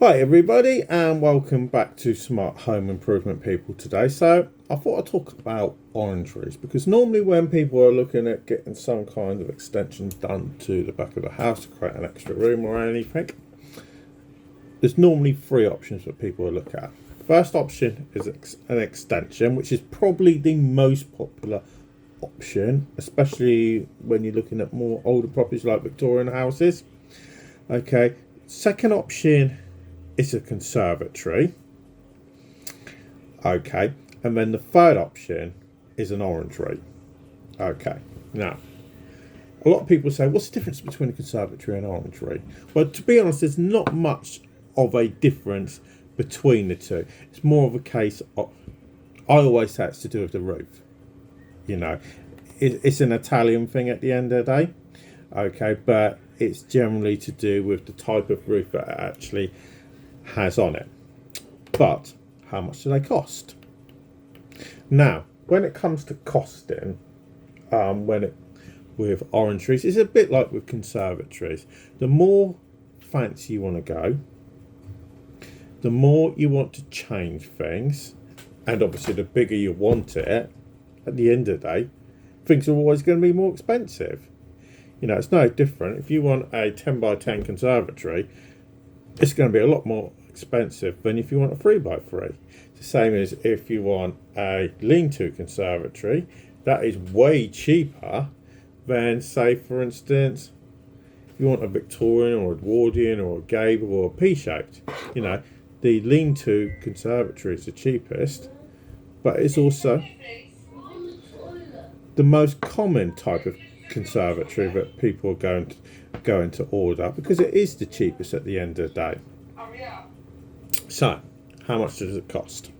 Hi everybody, and welcome back to Smart Home Improvement People today. So I thought I'd talk about orangeries, because normally when people are looking at getting some kind of extension done to the back of the house to create an extra room or anything, there's normally three options that people will look at. First option is an extension, which is probably the most popular option, especially when you're looking at more older properties like Victorian houses. Okay, second option is a conservatory. Okay, and then the third option is an orangery. Okay, now a lot of people say, what's the difference between a conservatory and an orangery? Well, to be honest, there's not much of a difference between the two. It's more of a case of, I always say it's to do with the roof. You know, it's an Italian thing at the end of the day. Okay, but it's generally to do with the type of roof that it actually has on it. But how much do they cost? Now, when it comes to costing, with orangeries, it's a bit like with conservatories. The more fancy you want to go, the more you want to change things, and obviously the bigger you want it, at the end of the day, things are always going to be more expensive. You know, it's no different. If you want a 10 by 10 conservatory, it's going to be a lot more expensive than if you want a 3x3. The same as if you want a lean-to conservatory, that is way cheaper than, say, for instance, if you want a Victorian or Edwardian or a gable or a P-shaped. You know, the lean-to conservatory is the cheapest, but it's also the most common type of conservatory that people are going to order, because it is the cheapest at the end of the day. So, how much does it cost?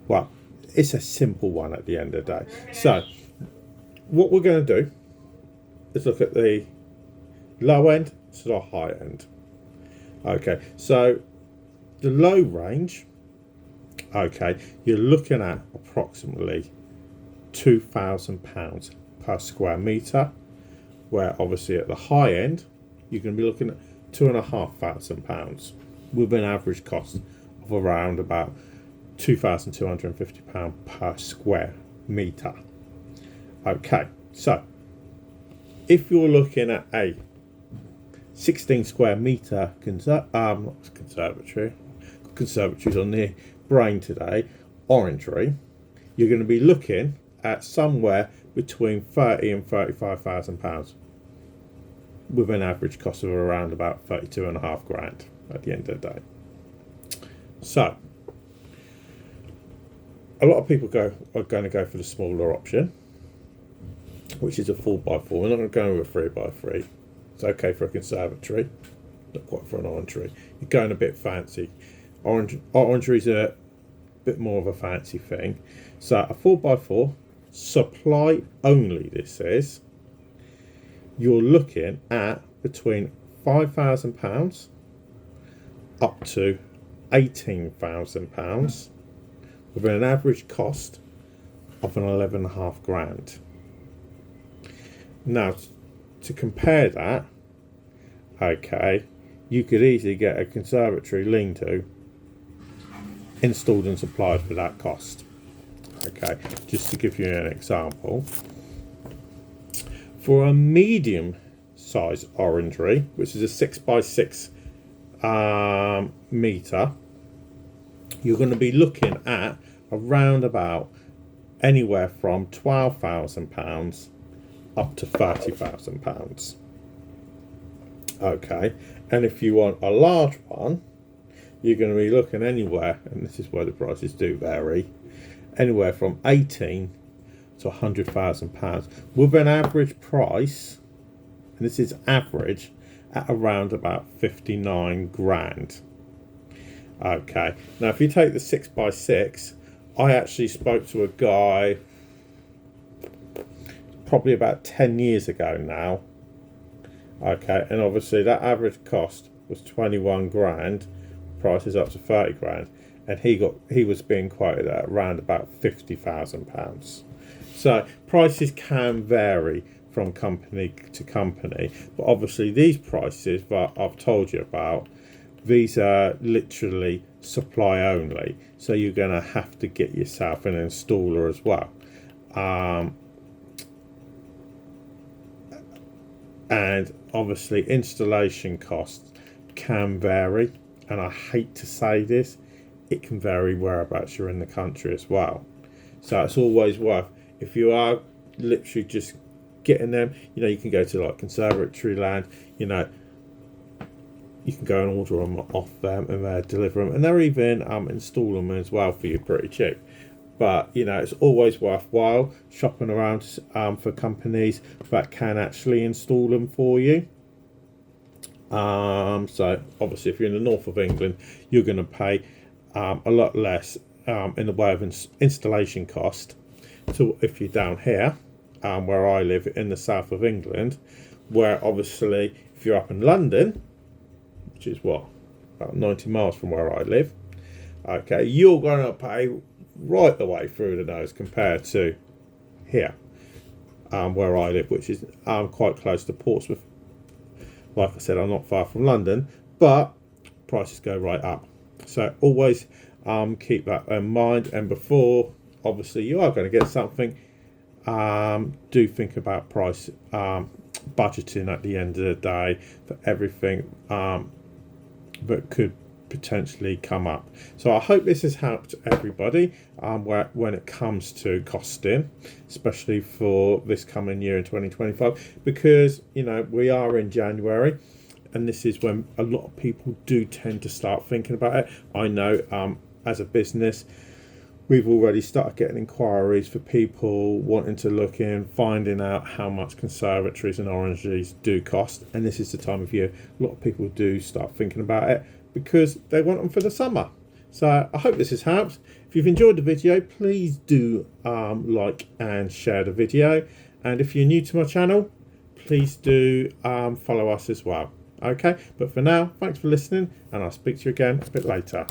Well, it's a simple one at the end of the day. So, what we're going to do is look at the low end to the high end. Okay, so the low range, okay, you're looking at approximately £2,000 per square metre, where obviously at the high end you're going to be looking at £2,500 with an average cost of around about £2,250 per square metre. Okay, so if you're looking at a 16 square metre conservatories on the brain today, orangery, you're going to be looking at somewhere between £30,000 and £35,000 with an average cost of around about £32,500 at the end of the day. So a lot of people are going to go for the smaller option, which is a 4x4. We're not going to go with a 3x3. It's okay for a conservatory, not quite for an orangery. You're going a bit fancy. Orangery's a bit more of a fancy thing. So a 4x4, supply only, this is, you're looking at between £5,000 up to £18,000 with an average cost of an 11.5 grand. Now, to compare that, okay, you could easily get a conservatory lean-to installed and supplied for that cost. Okay, just to give you an example, for a medium size orangery, which is a 6x6 metre, you're going to be looking at around about anywhere from £12,000 up to £30,000. Okay, and if you want a large one, you're going to be looking anywhere, and this is where the prices do vary, anywhere from £18,000 to £100,000 with an average price, and this is average, at around about 59 grand. Okay, now if you take the 6x6, I actually spoke to a guy probably about 10 years ago now. Okay, and obviously that average cost was 21 grand, price is up to 30 grand, and he was being quoted at around about £50,000. So prices can vary from company to company, but obviously these prices that I've told you about these are literally supply only, so you're going to have to get yourself an installer as well. And obviously installation costs can vary, and I hate to say this, it can vary whereabouts you're in the country as well. So it's always worth, if you are literally just getting them, you know, you can go to like conservatory land, you know, you can go and order them off them and deliver them, and they're even install them as well for you pretty cheap. But you know, it's always worthwhile shopping around for companies that can actually install them for you. So obviously if you're in the north of England, you're going to pay a lot less in the way of installation cost to if you're down here where I live in the south of England, where obviously if you're up in London, which is what, about 90 miles from where I live, okay, you're going to pay right the way through the nose compared to here where I live, which is quite close to Portsmouth. Like I said, I'm not far from London, but prices go right up. So always keep that in mind, and before obviously you are going to get something, do think about price, budgeting at the end of the day for everything that could potentially come up. So I hope this has helped everybody when it comes to costing, especially for this coming year in 2025, because you know we are in January, and this is when a lot of people do tend to start thinking about it. I know as a business, we've already started getting inquiries for people wanting to look in, finding out how much conservatories and orangeries do cost, and this is the time of year a lot of people do start thinking about it because they want them for the summer. So I hope this has helped. If you've enjoyed the video, please do like and share the video, and if you're new to my channel, please do follow us as well. Okay, but for now, thanks for listening, and I'll speak to you again a bit later.